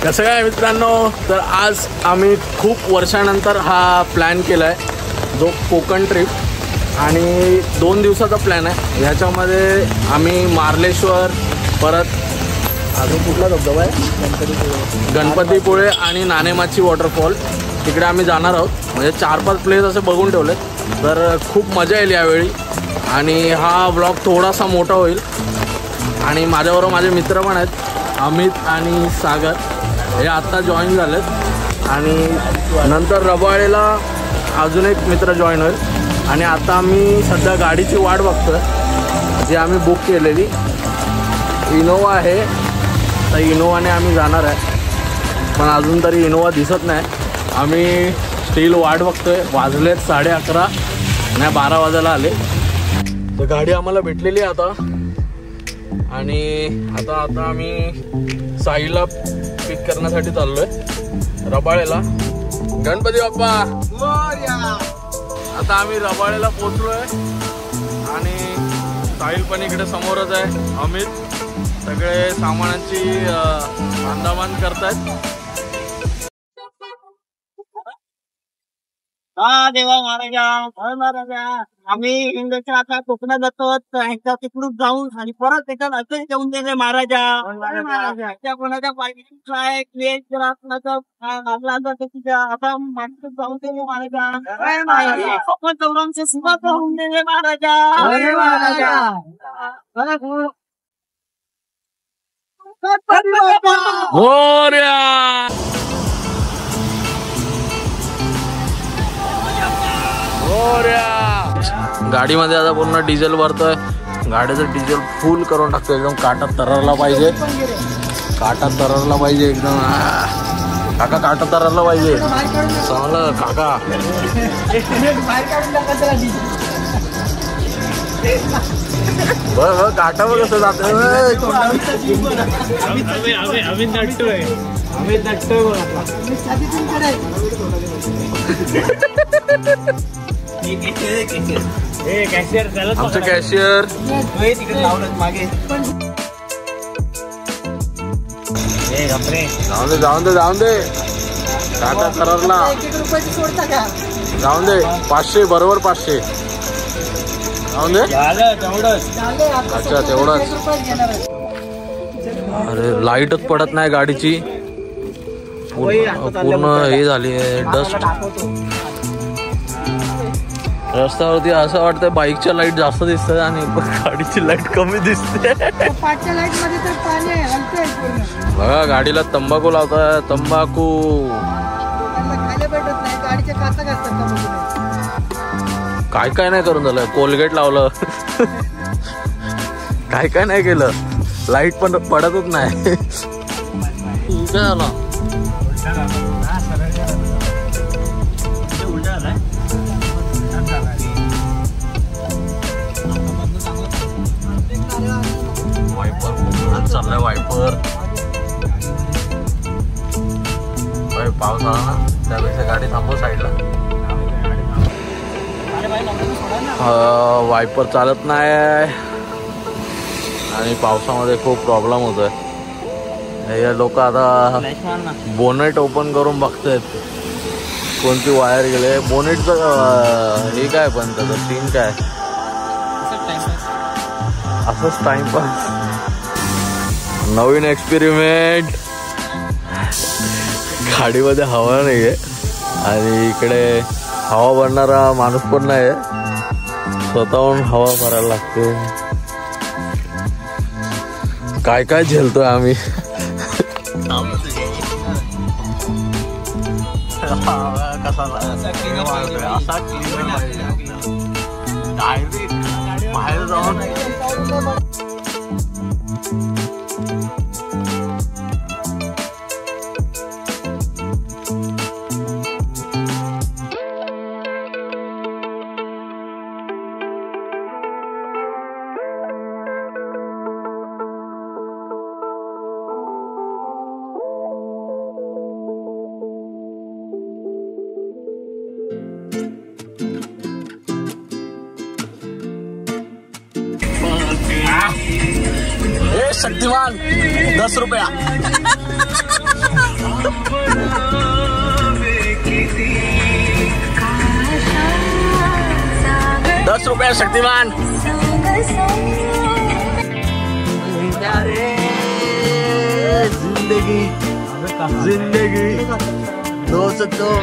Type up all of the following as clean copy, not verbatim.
कसं काय मित्रांनो, तर आज आम्ही खूप वर्षानंतर हा प्लॅन केला आहे जो कोकण ट्रिप, आणि 2 दिवसाचा प्लॅन आहे. ह्याच्यामध्ये आम्ही मार्लेश्वर, परत अजून कुठला धबधबा आहे, गणपतीपुळे आणि नाणेमाची वॉटरफॉल, तिकडे आम्ही जाणार आहोत. म्हणजे 4-5 प्लेस असे बघून ठेवलेत. तर खूप मजा येईल यावेळी, आणि हा ब्लॉग थोडासा मोठा होईल. आणि माझ्याबरोबर माझे मित्र पण आहेत, अमित आणि सागर, हे आत्ता जॉईन झालेत. आणि नंतर रबाळेला अजून एक मित्र जॉईन होईल. आणि आता आम्ही सध्या गाडीची वाट बघतोय, जी आम्ही बुक केलेली इनोवा आहे. तर इनोवाने आम्ही जाणार आहे, पण अजून तरी इनोवा दिसत नाही. आम्ही स्टील वाट बघतोय. वाजलेत 11:30, नाही 12 वाजायला आले. तर गाडी आम्हाला भेटलेली आहे आता. आणि आता आम्ही साईला पिक करण्यासाठी चाललोय रबाळेला. गणपती बाप्पा आता आम्ही रबाळेला पोचलोय. आणि साहिल पण इकडे समोरच आहे. अमित सगळे सामानाची बांधाबांध करतायत. देवा महाराजा, आम्ही इंग्रजच्या आता कोकणात जातो. ह्याच्या तिकडून जाऊन आणि परत त्याच्यात असं येऊन देणे महाराजा. त्या कोणाच्या पाहिजे आता माणसं जाऊन देणे महाराजा. आपण चौरांचे सुद्धा होऊन देणे महाराजा. गाडीमध्ये आता पूर्ण डिझेल भरतोय. गाडीचं डिझेल फुल करून टाकतो. एकदम काटा तररला पाहिजे, एकदम. काका काटा तररला पाहिजे. चांगलं काका. बघ काटा बघ कसं जात. आमचं कॅशियर मागे जाऊन दे काटा तररला. जाऊन दे 500 बरोबर 500 जाऊन दे. अच्छा तेवढंच. अरे लाईटच पडत नाही गाडीची. पूर्ण हे झाली आहे, डस्ट. रस्त्यावरती असं वाटतं बाईकच्या लाईट जास्त दिसतात आणि गाडीची लाईट कमी दिसते. बघा गाडीला तंबाखू लावताय. तंबाखू काय नाही करून झालं. कोलगेट लावलं. काय नाही केलं. लाईट पण पडतच नाही. वायपर चाललाय. वायपर पाऊस आला ना, त्यापेक्षा गाडी थांबव साईडला. वायपर चालत नाही आणि पावसामध्ये खूप प्रॉब्लेम होतोय. हे लोक आता बोनेट ओपन करून बघतायत कोणती वायर गेले. बोनेटचं हे काय, पण त्याचं सीन काय, असंच टाइमपास. नवीन एक्सपेरिमेंट. गाडीमध्ये हवा नाहीये आणि इकडे हवा भरणारा माणूस पण नाही. स्वतःहून हवा भरायला लागते. काय झेलतोय आम्ही. बाहेर जाऊन शक्तिमान 10 रुपया ₹10 शक्तिमान। जिंदगी जिंदगी दोस्तों।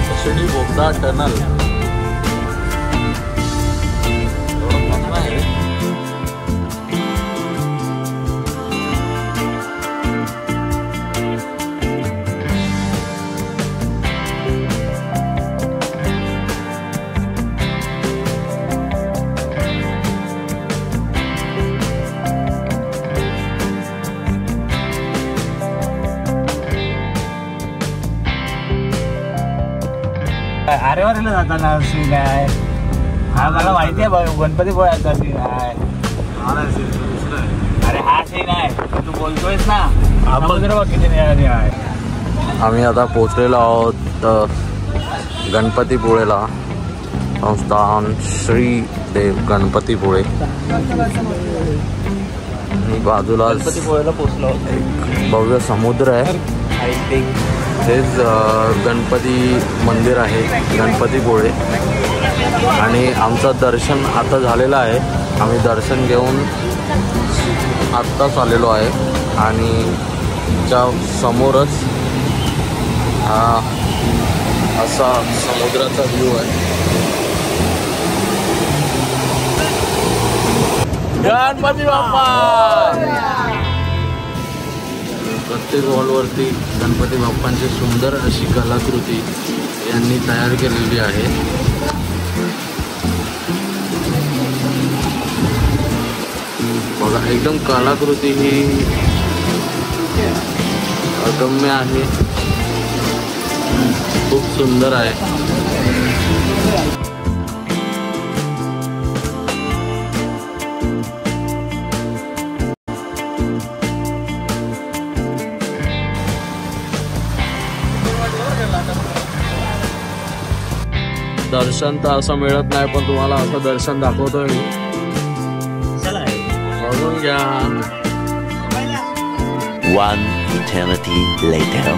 कशेडी बोगदा टनल आरेवारीला जाताना सीन आहे हा मला माहिती आहे गणपतीपुळ्याचा सीन आहे अरे हा सीन आहे तू बोलतोयस ना समुद्र बघ किती निळा आहे। आम्ही आता पोहोचलेलो आहोत गणपतीपुळेला संस्थान श्री देव गणपतीपुळे आणि बाजूला गणपतीपुळेला पोहोचलो एक भव्य समुद्र आहे तेच गणपती मंदिर आहे गणपतीपुळे आणि आमचं दर्शन आता झालेलं आहे। आम्ही दर्शन घेऊन आत्ताच आलेलो आहे आणि त्या समोरच असा समुद्राचा व्ह्यू आहे। गणपती बाप्पा प्रत्येक वॉलवरती गणपती बाप्पांची सुंदर अशी कलाकृती यांनी तयार केलेली आहे। बघा एकदम कलाकृती ही अगम्य आहे, खूप सुंदर आहे। दर्शन तर असं मिळत नाही पण तुम्हाला असं दर्शन दाखवतोय मी, बघून घ्या। 1 eternity later.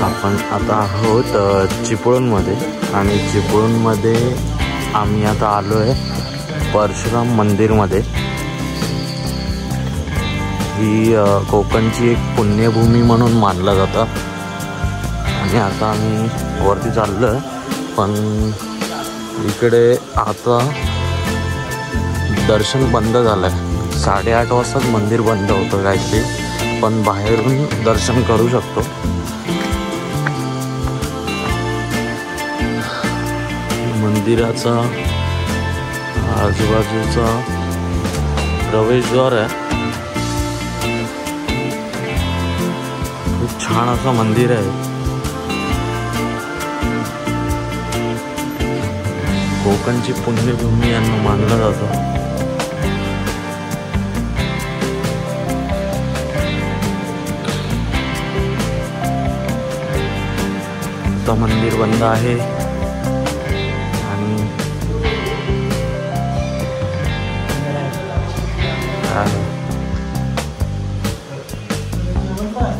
आपण आता आहोत चिपळूणमध्ये आणि चिपळूणमध्ये आम्ही आता आलो आहे परशुराम मंदिरमध्ये। ही कोकणची एक पुण्यभूमी म्हणून मानलं जातं आणि आता आम्ही वरती चाललो आहे पण इकडे आता दर्शन बंद झालं आहे। 8:30 वाजताच मंदिर बंद होतं काहीतरी, पण बाहेरून दर्शन करू शकतो। मंदिराचा आजूबाजूचा प्रवेशद्वार आहे, खूप छान असं मंदिर आहे। कोकणची पुण्यभूमी यांना मानलं जातं। आता मंदिर बंद आहे आणि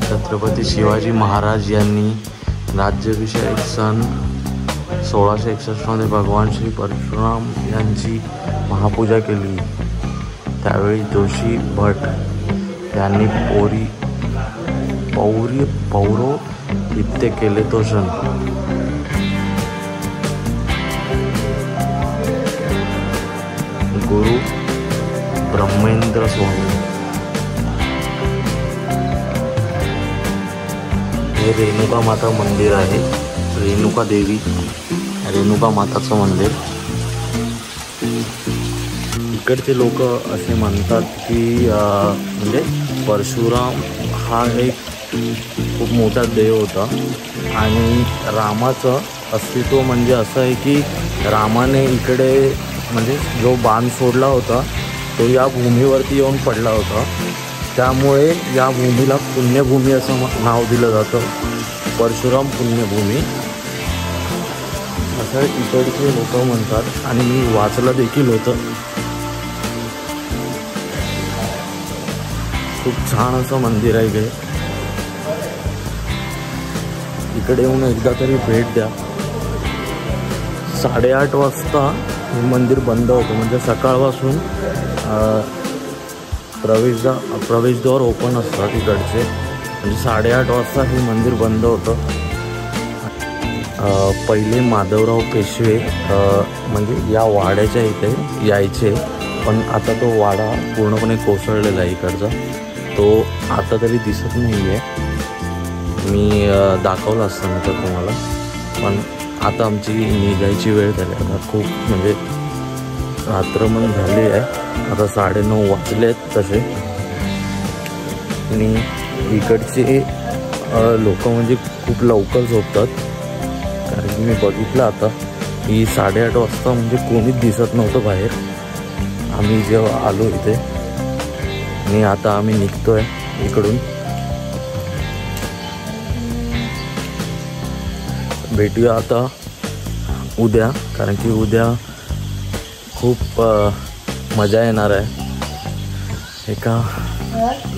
छत्रपती शिवाजी महाराज यांनी राज्याभिषेक सन 1661 मध्ये भगवान श्री परशुराम यांची महापूजा केली। त्यावेळी जोशी भट यांनी पौरोहित्य केले तो सण। गुरु ब्रह्मेंद्र स्वामी. हे रेणुका माता मंदिर आहे. रेणुका देवी, रेणुका माताचं मंदिर. इकडचे लोक असे म्हणतात की म्हणजे परशुराम हा एक खूप मोठा देव होता आणि रामाचं अस्तित्व म्हणजे असं आहे की रामाने इकडे म्हणजे जो बाण सोडला होता तो या भूमीवरती येऊन पडला होता. त्यामुळे या भूमीला पुण्यभूमी असं नाव दिलं जातं. परशुराम पुण्यभूमी असं इकडचे लोक म्हणतात आणि मी वाचलं देखील होतं. खूप छान असं मंदिर आहे इकडे. इकडे येऊन एकदा तरी भेट द्या. 8:30 वाजता हे मंदिर बंद होतं. म्हणजे सकाळपासून प्रवेशद्वार ओपन असतात इकडचे. म्हणजे 8:30 वाजता हे मंदिर बंद होतं. पहिले माधवराव पेशवे म्हणजे या वाड्याच्या इथे यायचे, पण आता तो वाडा पूर्णपणे कोसळलेला आहे इकडचा. तो आता तरी दिसत नाही आहे. मी दाखवलं असतं तर तुम्हाला, पण आता आमची निघायची वेळ झाली. आता खूप म्हणजे रात्रमन झाली आहे. आता 9:30 वाजले आहेत तसे. आणि इकडचे लोक म्हणजे खूप लवकर झोपतात. कारण की मी बघितलं आता की 8:30 वाजता म्हणजे कोणीच दिसत नव्हतं बाहेर आम्ही जेव्हा आलो इथे. आणि आता आम्ही निघतोय इकडून. भेटूया आता उद्या, कारण की उद्या खूप मजा येणार आहे. एका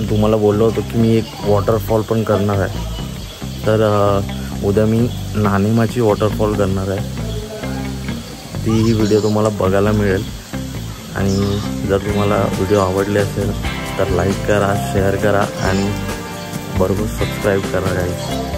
तुम्हाला बोललो होतो की मी एक वॉटरफॉल पण करणार आहे. तर उद्या मी नाणेमाची वॉटरफॉल करणार आहे. ती व्हिडिओ तुम्हाला बघायला मिळेल. आणि जर तुम्हाला व्हिडिओ आवडले असेल तर लाईक करा, शेअर करा आणि बरोबर सबस्क्राईब करा गाईस.